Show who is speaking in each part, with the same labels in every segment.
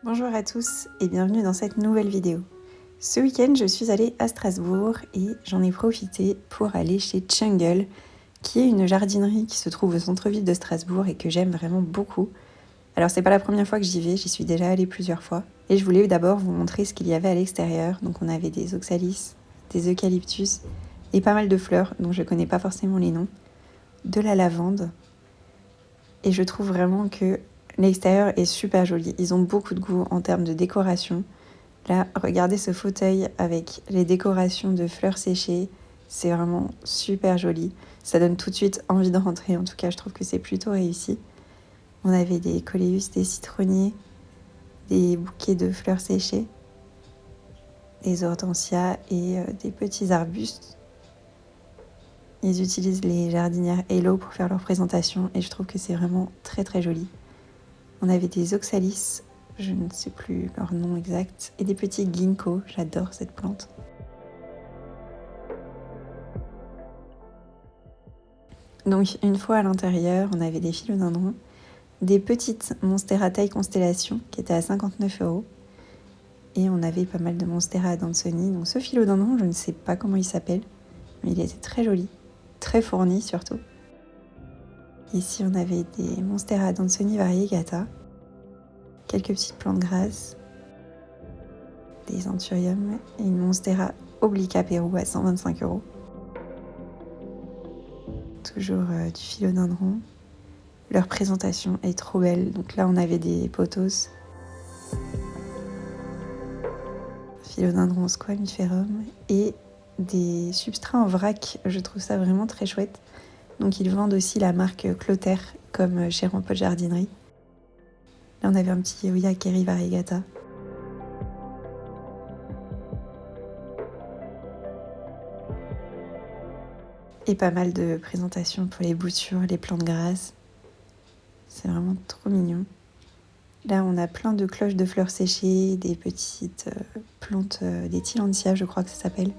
Speaker 1: Bonjour à tous et bienvenue dans cette nouvelle vidéo. Ce week-end, je suis allée à Strasbourg et j'en ai profité pour aller chez Tschungel, qui est une jardinerie qui se trouve au centre-ville de Strasbourg et que j'aime vraiment beaucoup. Alors c'est pas la première fois que j'y vais, j'y suis déjà allée plusieurs fois. Et je voulais d'abord vous montrer ce qu'il y avait à l'extérieur. Donc on avait des oxalis, des eucalyptus et pas mal de fleurs dont je connais pas forcément les noms, de la lavande. Et je trouve vraiment que l'extérieur est super joli. Ils ont beaucoup de goût en termes de décoration. Là, regardez ce fauteuil avec les décorations de fleurs séchées. C'est vraiment super joli. Ça donne tout de suite envie de rentrer. En tout cas, je trouve que c'est plutôt réussi. On avait des coléus, des citronniers, des bouquets de fleurs séchées, des hortensias et des petits arbustes. Ils utilisent les jardinières Hello pour faire leur présentation et je trouve que c'est vraiment très très joli. On avait des oxalis, je ne sais plus leur nom exact, et des petits ginkgos, j'adore cette plante. Donc une fois à l'intérieur, on avait des philodendrons, des petites monstera taille constellation qui étaient à 59 €. Et on avait pas mal de monstera adansonii. Donc ce philodendron, je ne sais pas comment il s'appelle, mais il était très joli, très fourni surtout. Ici on avait des monstera adansonii variegata, quelques petites plantes grasses, des anthuriums et une monstera obliqua Pérou à 125 €. Toujours du philodendron. Leur présentation est trop belle. Donc là, on avait des pothos, philodendron squamiferum et des substrats en vrac. Je trouve ça vraiment très chouette. Donc ils vendent aussi la marque Clotaire comme chez Rampot Jardinerie. Là, on avait un petit Oyakeri variegata. Et pas mal de présentations pour les boutures, les plantes grasses. C'est vraiment trop mignon. Là, on a plein de cloches de fleurs séchées, des petites plantes, des tillandsias, je crois que ça s'appelle.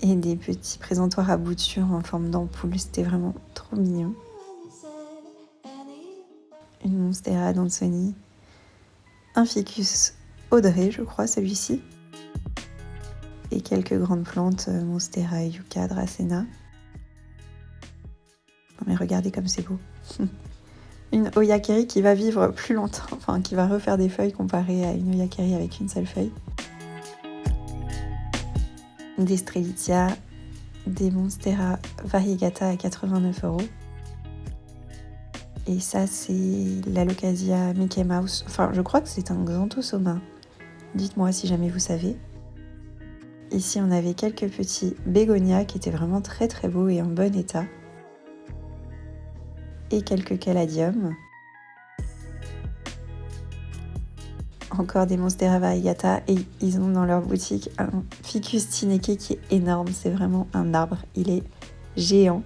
Speaker 1: Et des petits présentoirs à boutures en forme d'ampoule. C'était vraiment trop mignon. Une monstera adansonii. Un ficus Audrey, je crois, celui-ci. Et quelques grandes plantes, monstera yucca, dracena. Non mais regardez comme c'est beau. Une Oyakeri qui va vivre plus longtemps, enfin qui va refaire des feuilles comparée à une Oyakeri avec une seule feuille. Des Strelitzia, des monstera variegata à 89 €. Et ça, c'est l'Alocasia Mickey Mouse. Enfin, je crois que c'est un xanthosoma. Dites-moi si jamais vous savez. Ici, on avait quelques petits bégonias qui étaient vraiment très très beaux et en bon état. Et quelques caladiums. Encore des monstera variegata et ils ont dans leur boutique un ficus tineke qui est énorme. C'est vraiment un arbre. Il est géant.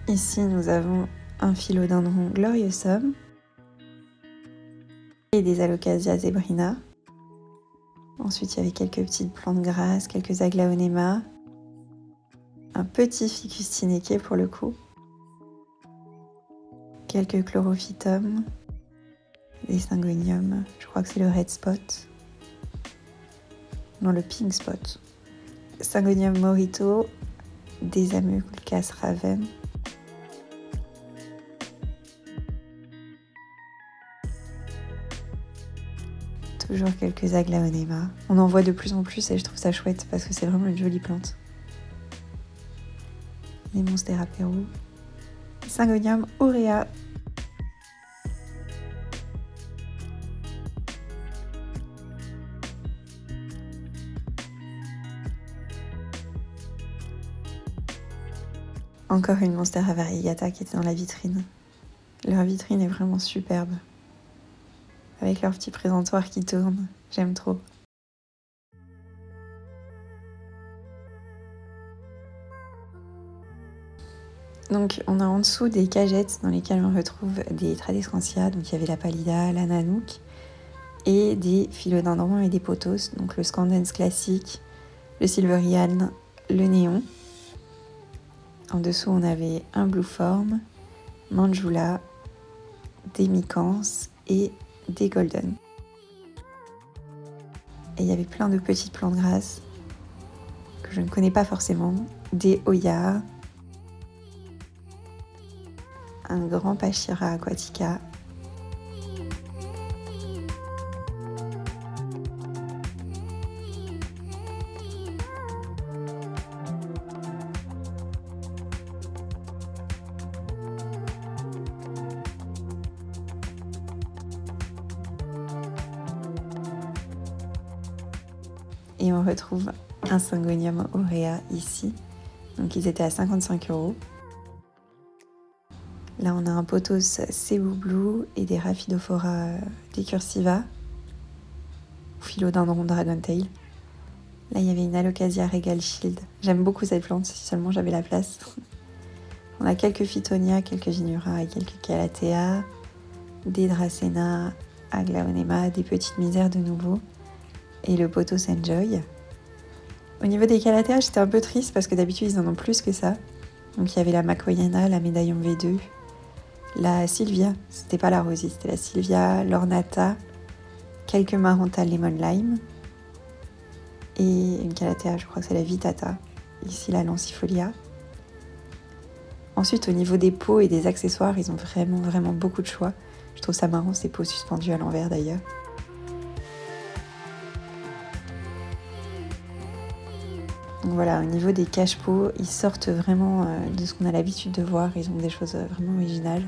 Speaker 1: Ici, nous avons un philodendron gloriosum et des Alocasia zebrina. Ensuite, il y avait quelques petites plantes grasses, quelques aglaonema, un petit ficus tineke pour le coup, quelques chlorophytum, des syngoniums, je crois que c'est le red spot, non le pink spot, syngonium morito, des ameulcas raven, toujours quelques aglaonema. On en voit de plus en plus et je trouve ça chouette parce que c'est vraiment une jolie plante. Les monstera Pérou, syngonium aurea. Encore une monstera variegata qui était dans la vitrine. Leur vitrine est vraiment superbe. Avec leur petit présentoir qui tourne. J'aime trop. Donc on a en dessous des cagettes dans lesquelles on retrouve des Tradescantia. Donc il y avait la pallida, la nanook et des philodendrons et des pothos. Donc le scandens classique, le silverian, le néon. En dessous, on avait un Blueform, Manjula, des Micans et des Golden. Et il y avait plein de petites plantes grasses que je ne connais pas forcément, des Hoya, un grand Pachira aquatica, et on retrouve un Syngonium aurea ici, donc ils étaient à 55 €. Là on a un pothos Cebu Blue et des Rhaphidophora decursiva, philodendron Dragontail. Là il y avait une Alocasia Regal Shield, j'aime beaucoup cette plante si seulement j'avais la place. On a quelques Phytonia, quelques Ginura et quelques Calathea, des Dracena, Aglaonema, des petites misères de nouveau, et le pothos Enjoy. Au niveau des Calathea, j'étais un peu triste parce que d'habitude ils en ont plus que ça. Donc il y avait la Macoyana, la Médaillon V2, la Sylvia, c'était pas la Rosie, c'était la Sylvia, l'Ornata, quelques Maranta Lemon Lime et une Calathea, je crois que c'est la Vitata, ici la Lancifolia. Ensuite au niveau des pots et des accessoires, ils ont vraiment beaucoup de choix. Je trouve ça marrant ces pots suspendus à l'envers d'ailleurs. Donc voilà, au niveau des cache-pots, ils sortent vraiment de ce qu'on a l'habitude de voir. Ils ont des choses vraiment originales.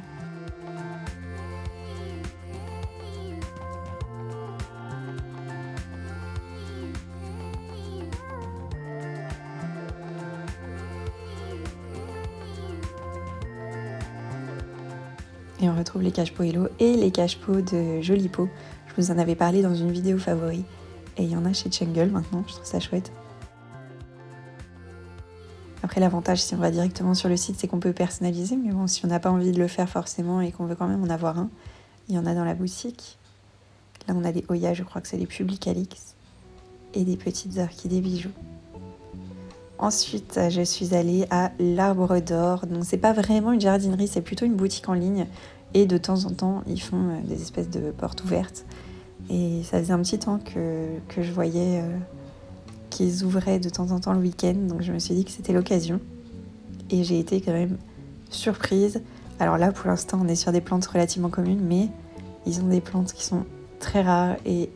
Speaker 1: Et on retrouve les cache-pots Hello et les cache-pots de Joli Pot. Je vous en avais parlé dans une vidéo favori. Et il y en a chez Chungle maintenant, je trouve ça chouette. Après, l'avantage, si on va directement sur le site, c'est qu'on peut personnaliser. Mais bon, si on n'a pas envie de le faire forcément et qu'on veut quand même en avoir un, il y en a dans la boutique. Là, on a des Hoya, je crois que c'est des Publicalix. Et des petites orchidées bijoux. Ensuite, je suis allée à l'Arbre d'Or. Donc, c'est pas vraiment une jardinerie, c'est plutôt une boutique en ligne. Et de temps en temps, ils font des espèces de portes ouvertes. Et ça faisait un petit temps que je voyais qu'ils ouvraient de temps en temps le week-end. Donc, je me suis dit que c'était l'occasion. Et j'ai été quand même surprise. Alors là, pour l'instant, on est sur des plantes relativement communes, mais ils ont des plantes qui sont très rares et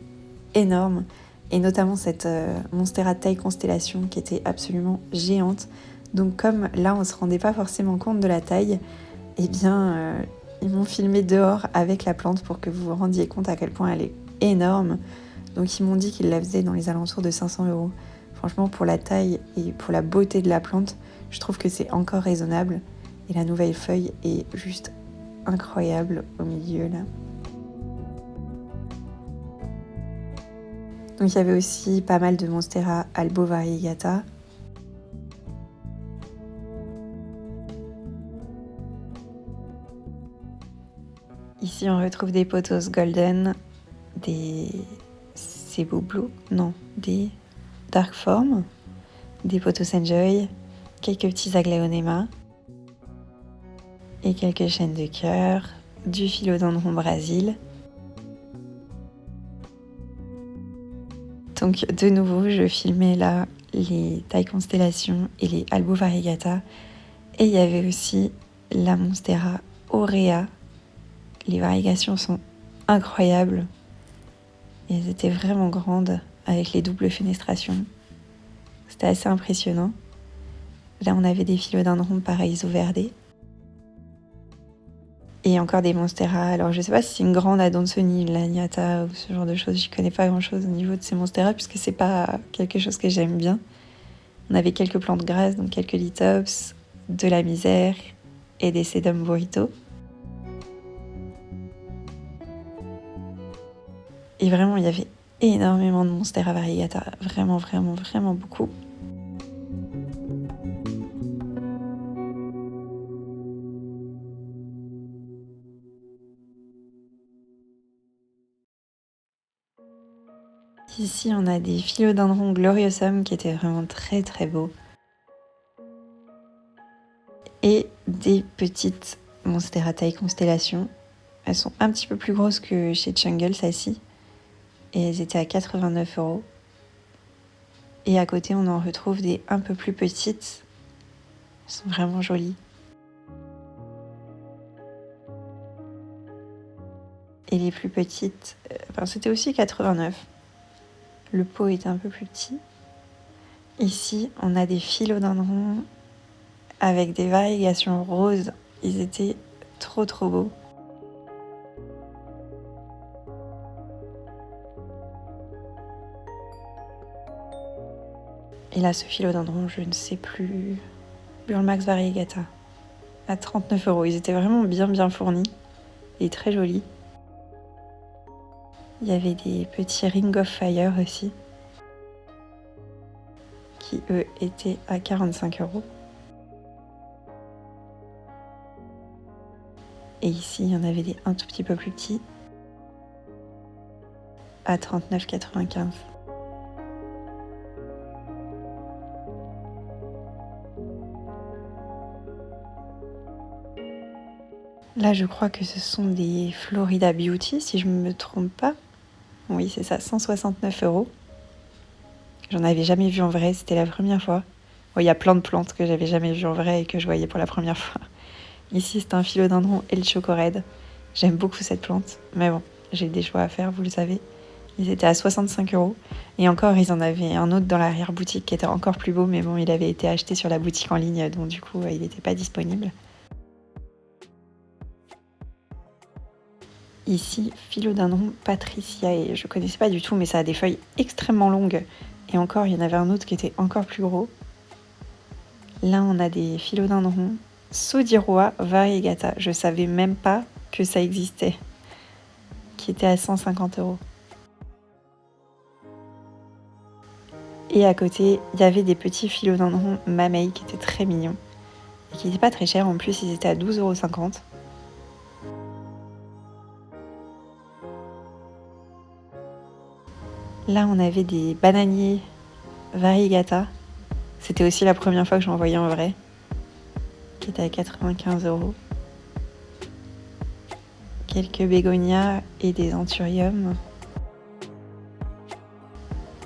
Speaker 1: énormes. Et notamment cette Monstera taille constellation qui était absolument géante. Donc comme là, on ne se rendait pas forcément compte de la taille, eh bien, ils m'ont filmé dehors avec la plante pour que vous vous rendiez compte à quel point elle est énorme. Donc ils m'ont dit qu'ils la faisaient dans les alentours de 500 €. Franchement, pour la taille et pour la beauté de la plante, je trouve que c'est encore raisonnable. Et la nouvelle feuille est juste incroyable au milieu là. Donc il y avait aussi pas mal de Monstera Albo Variegata. Ici on retrouve des pothos Golden, des Cebu Blue, non, des Dark Form, des pothos Enjoy, quelques petits Aglaonema et quelques chaînes de cœur, du Philodendron Brésil. Donc de nouveau, je filmais là les tailles constellations et les Albo Variegata. Et il y avait aussi la Monstera aurea. Les variégations sont incroyables. Et elles étaient vraiment grandes avec les doubles fenestrations. C'était assez impressionnant. Là, on avait des philodendrons Paraiso Verde. Et encore des Monstera. Alors, je sais pas si c'est une grande Adansonii, l'Agnata ou ce genre de choses. J'y connais pas grand-chose au niveau de ces Monstera puisque c'est pas quelque chose que j'aime bien. On avait quelques plantes grasses, donc quelques Lithops, de la misère et des Sedum Burrito. Et vraiment, il y avait énormément de Monstera Variegata. Vraiment beaucoup. Ici, on a des philodendrons Gloriosum qui étaient vraiment très beaux. Et des petites Monstera taille constellation. Elles sont un petit peu plus grosses que chez Jungle, celles-ci. Et elles étaient à 89 €. Et à côté, on en retrouve des un peu plus petites. Elles sont vraiment jolies. Et les plus petites, c'était aussi 89. Le pot est un peu plus petit. Ici, on a des philodendrons avec des variégations roses. Ils étaient trop beaux. Et là, ce philodendron, je ne sais plus, Burlmax variegata, à 39 €. Ils étaient vraiment bien fournis et très jolis. Il y avait des petits Ring of Fire aussi, qui eux étaient à 45 €. Et ici, il y en avait des un tout petit peu plus petits, à 39,95 €. Là, je crois que ce sont des Florida Beauty, si je ne me trompe pas. Oui, c'est ça, 169 €. J'en avais jamais vu en vrai, c'était la première fois. Bon, il y a plein de plantes que j'avais jamais vues en vrai et que je voyais pour la première fois. Ici, c'est un philodendron El Chocorède. J'aime beaucoup cette plante, mais bon, j'ai des choix à faire, vous le savez. Ils étaient à 65 €. Et encore, ils en avaient un autre dans l'arrière-boutique qui était encore plus beau, mais bon, il avait été acheté sur la boutique en ligne, donc du coup, il n'était pas disponible. Ici, philodendron Patriciae. Je connaissais pas du tout, mais ça a des feuilles extrêmement longues. Et encore, il y en avait un autre qui était encore plus gros. Là, on a des philodendrons Sodiroa variegata. Je savais même pas que ça existait. Qui était à 150 €. Et à côté, il y avait des petits philodendrons Mamei qui étaient très mignons. Et qui n'étaient pas très chers. En plus, ils étaient à 12,50 €. Là, on avait des bananiers variegata. C'était aussi la première fois que j'en voyais en vrai. Qui était à 95 €. Quelques bégonias et des anthuriums.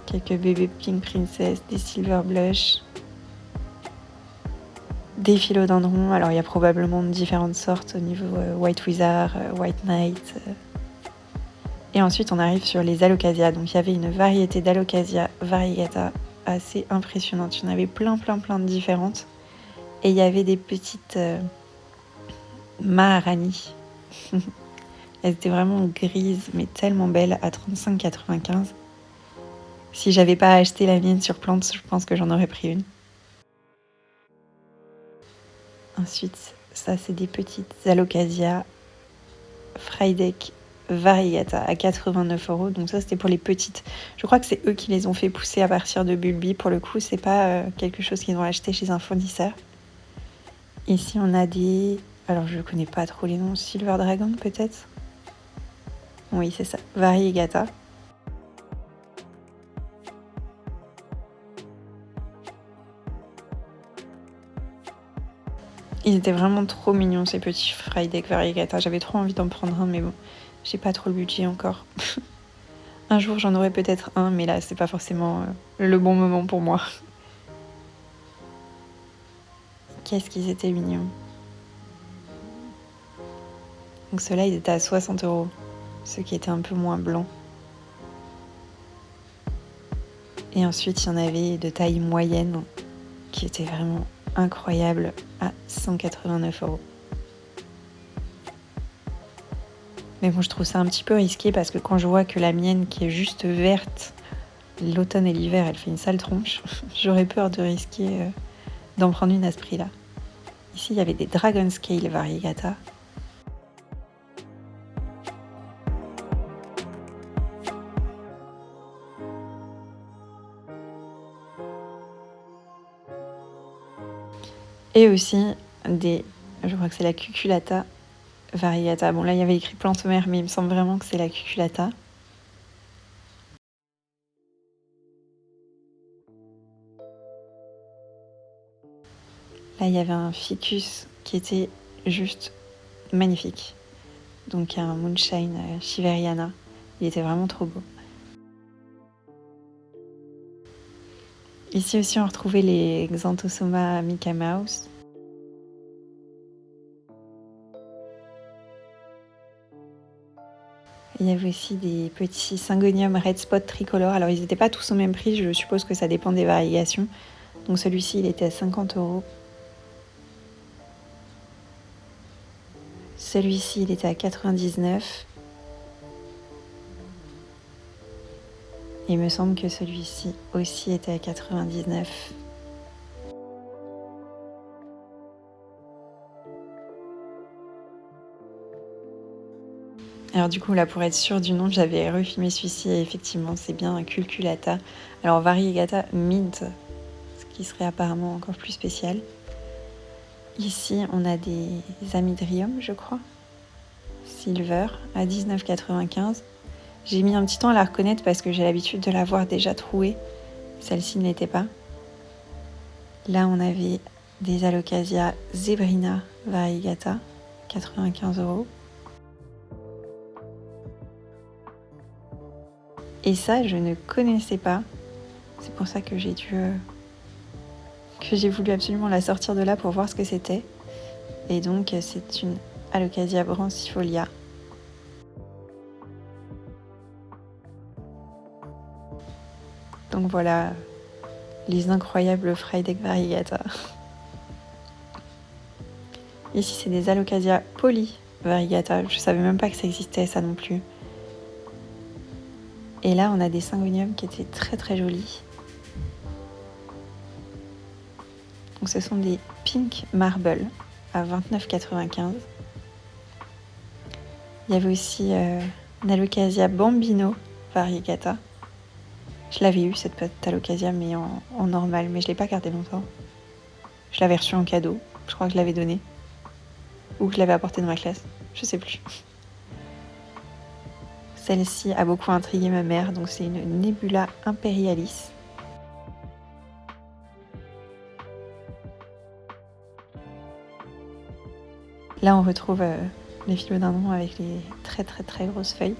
Speaker 1: Quelques bébés Pink Princess, des Silver Blush. Des philodendrons. Alors, il y a probablement différentes sortes au niveau White Wizard, White Knight. Et ensuite, on arrive sur les Alocasia. Donc, il y avait une variété d'Alocasia variegata assez impressionnante. Il y en avait plein de différentes. Et il y avait des petites Maharani. Elles étaient vraiment grises, mais tellement belles, à 35,95 €. Si j'avais pas acheté la mienne sur Plants, je pense que j'en aurais pris une. Ensuite, ça, c'est des petites Alocasia Frydek variegata à 89 €. Donc ça, c'était pour les petites. Je crois que c'est eux qui les ont fait pousser à partir de bulbis. Pour le coup, c'est pas quelque chose qu'ils ont acheté chez un fournisseur. Ici, on a des... Alors, je connais pas trop les noms. Silver Dragon, peut-être? Oui, c'est ça. Variegata. Ils étaient vraiment trop mignons, ces petits Frydek variegata. J'avais trop envie d'en prendre un, mais bon, j'ai pas trop le budget encore. Un jour, j'en aurai peut-être un, mais là, c'est pas forcément le bon moment pour moi. Qu'est-ce qu'ils étaient mignons. Donc ceux-là, ils étaient à 60 €, ceux qui étaient un peu moins blancs. Et ensuite, il y en avait de taille moyenne, qui étaient vraiment incroyables, à 189 €. Mais bon, je trouve ça un petit peu risqué parce que quand je vois que la mienne, qui est juste verte, l'automne et l'hiver, elle fait une sale tronche, j'aurais peur de risquer d'en prendre une à ce prix-là. Ici, il y avait des Dragon Scale variegata. Et aussi des... Je crois que c'est la Cuculata variegata. Bon, là, il y avait écrit plante mère, mais il me semble vraiment que c'est la Cuculata. Là, il y avait un ficus qui était juste magnifique. Donc un moonshine Shiveriana. Il était vraiment trop beau. Ici aussi, on retrouvait les Xanthosoma Mickey Mouse. Il y avait aussi des petits Syngonium Red Spot tricolores. Alors, ils n'étaient pas tous au même prix. Je suppose que ça dépend des variations. Donc, celui-ci, il était à 50 €. Celui-ci, il était à 99. Il me semble que celui-ci aussi était à 99. Alors du coup, là, pour être sûre du nom, j'avais refilmé celui-ci et effectivement, c'est bien un Culculata. Alors Variegata Mint, ce qui serait apparemment encore plus spécial. Ici, on a des Amydrium, je crois. Silver, à 19,95. J'ai mis un petit temps à la reconnaître parce que j'ai l'habitude de la voir déjà trouée. Celle-ci ne l'était pas. Là, on avait des Alocasia Zebrina Variegata, 95 €. Et ça, je ne connaissais pas. C'est pour ça que j'ai voulu absolument la sortir de là pour voir ce que c'était. Et donc, c'est une Alocasia brancifolia. Donc voilà, les incroyables Frydek Variegata. Ici, c'est des Alocasia Poly Variegata. Je savais même pas que ça existait, ça non plus. Et là, on a des Syngonium qui étaient très très jolis. Donc ce sont des Pink Marble à 29,95. Il y avait aussi une Alocasia Bambino Variegata. Je l'avais eu cette petite Alocasia mais en normal, mais je ne l'ai pas gardée longtemps. Je l'avais reçue en cadeau, je crois que je l'avais donnée. Ou que je l'avais apportée dans ma classe, je sais plus. Celle-ci a beaucoup intrigué ma mère, donc c'est une Nebula Imperialis. Là, on retrouve les philodendrons avec les très très très grosses feuilles.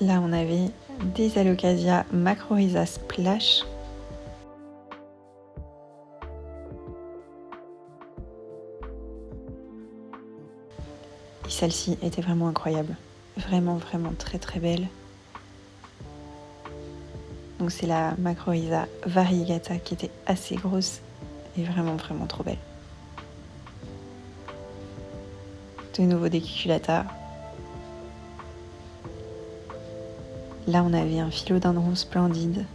Speaker 1: Là, on avait des Alocasia Macrorhiza Splash. Et celle-ci était vraiment incroyable. Vraiment, vraiment très très belle. Donc c'est la Macrorhiza Variegata qui était assez grosse et vraiment vraiment trop belle. De nouveau des Cuculata. Là, on avait un philodendron splendide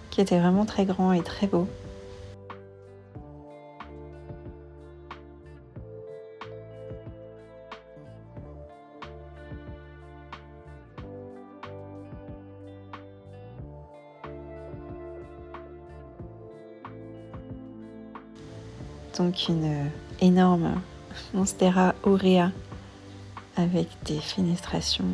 Speaker 1: qui était vraiment très grand et très beau. Donc une énorme Monstera aurea avec des fenestrations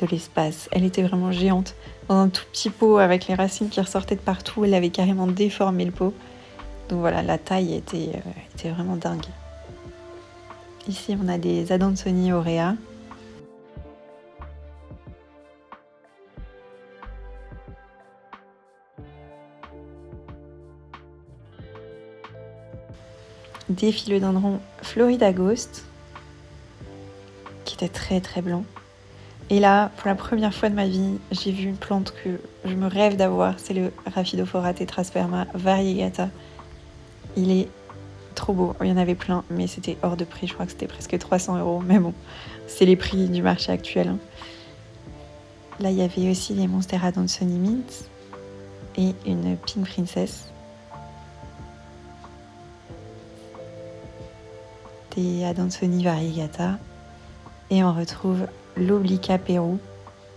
Speaker 1: de l'espace. Elle était vraiment géante, dans un tout petit pot avec les racines qui ressortaient de partout. Elle avait carrément déformé le pot. Donc voilà, la taille était vraiment dingue. Ici, on a des Adansonii aurea. Des philodendrons Florida Ghost, qui étaient très très blancs. Et là, pour la première fois de ma vie, j'ai vu une plante que je me rêve d'avoir, c'est le Rhaphidophora tetrasperma variegata. Il est trop beau, il y en avait plein, mais c'était hors de prix, je crois que c'était presque 300 €, mais bon, c'est les prix du marché actuel. Hein. Là, il y avait aussi les Monstera Dansoni Mint et une Pink Princess. Des Adansoni variegata. Et on retrouve l'Oblica Pérou,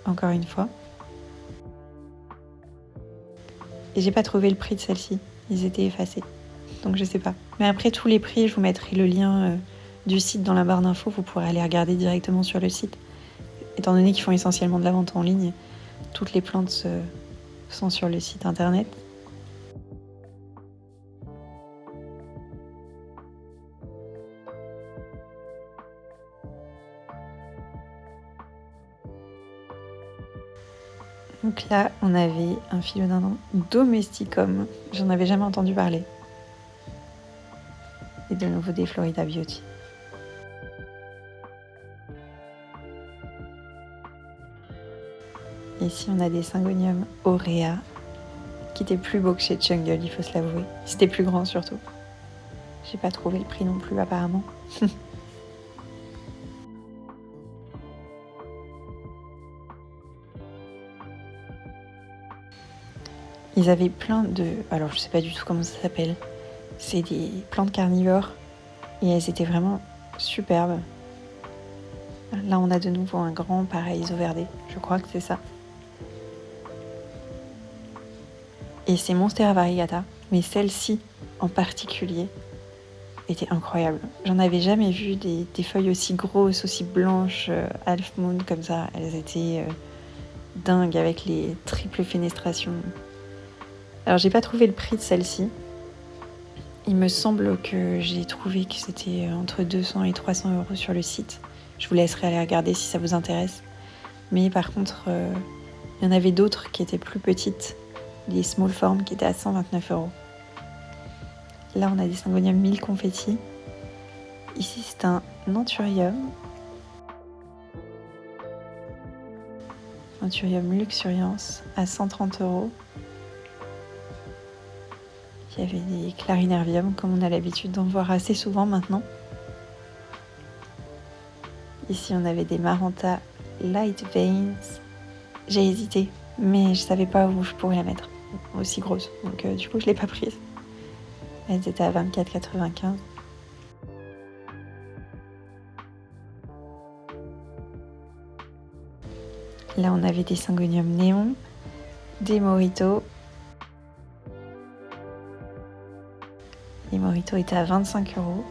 Speaker 1: encore une fois. Et j'ai pas trouvé le prix de celle-ci, ils étaient effacés. Donc je sais pas. Mais après tous les prix, je vous mettrai le lien du site dans la barre d'infos, vous pourrez aller regarder directement sur le site. étant donné qu'ils font essentiellement de la vente en ligne, toutes les plantes sont sur le site internet. Donc là, on avait un philodendron domesticum. J'en avais jamais entendu parler. Et de nouveau des Florida Beauty. Ici, on a des Syngonium aurea, qui étaient plus beaux que chez Jungle, il faut se l'avouer. C'était plus grand surtout. J'ai pas trouvé le prix non plus apparemment. Ils avaient plein de... Alors je sais pas du tout comment ça s'appelle. C'est des plantes carnivores. Et elles étaient vraiment superbes. Là on a de nouveau un grand pareil isoverdé. Je crois que c'est ça. Et c'est Monstera variegata. Mais celle-ci en particulier était incroyable. J'en avais jamais vu des feuilles aussi grosses, aussi blanches, half moon comme ça. Elles étaient dingues avec les triples fenestrations. Alors j'ai pas trouvé le prix de celle-ci. Il me semble que j'ai trouvé que c'était entre 200 et 300 € sur le site. Je vous laisserai aller regarder si ça vous intéresse. Mais par contre, il y en avait d'autres qui étaient plus petites, des small forms qui étaient à 129 €. Là on a des Syngonium 1000 confetti. Ici c'est un Anthurium. Anthurium luxurians à 130 €. Il y avait des Clarinervium, comme on a l'habitude d'en voir assez souvent maintenant. Ici, on avait des Maranta Light Veins. J'ai hésité, mais je savais pas où je pourrais la mettre, aussi grosse. Donc du coup, je l'ai pas prise. Elles étaient à 24,95 €. Là, on avait des Syngonium néon, des Morito. Les Morito étaient à 25 €.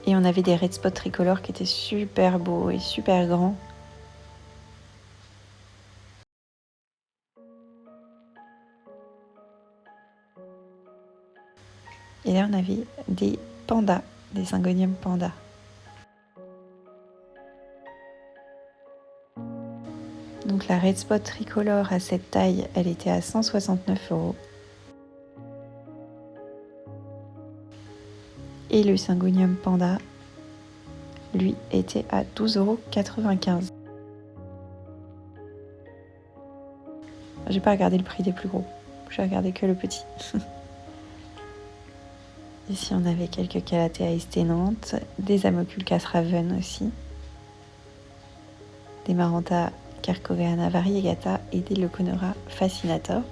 Speaker 1: Et on avait des Red Spot tricolores qui étaient super beaux et super grands. Et là, on avait des pandas, des Syngonium pandas. Donc la Red Spot tricolore à cette taille, elle était à 169 €. Et le Syngonium panda, lui, était à 12,95 €. J'ai pas regardé le prix des plus gros, j'ai regardé que le petit. Ici, on avait quelques Calathea esténantes, des Amoculcas raven aussi, des Maranta Carcoveana variegata et des Leuconora fascinator.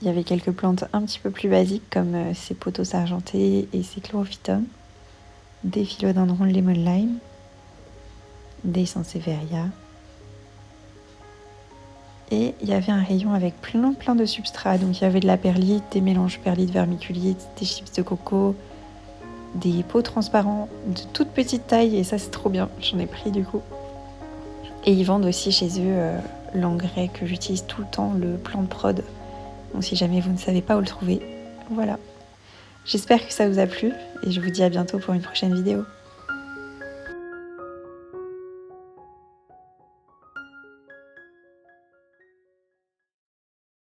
Speaker 1: Il y avait quelques plantes un petit peu plus basiques comme ces pothos argentés et ces chlorophytum, des philodendrons lemon lime, des sansevieria. Et il y avait un rayon avec plein de substrats. Donc il y avait de la perlite, des mélanges perlite vermiculite, des chips de coco, des pots transparents de toute petite taille. Et ça c'est trop bien, j'en ai pris du coup. Et ils vendent aussi chez eux l'engrais que j'utilise tout le temps, le Plant Prod. Donc si jamais vous ne savez pas où le trouver, voilà. J'espère que ça vous a plu et je vous dis à bientôt pour une prochaine vidéo.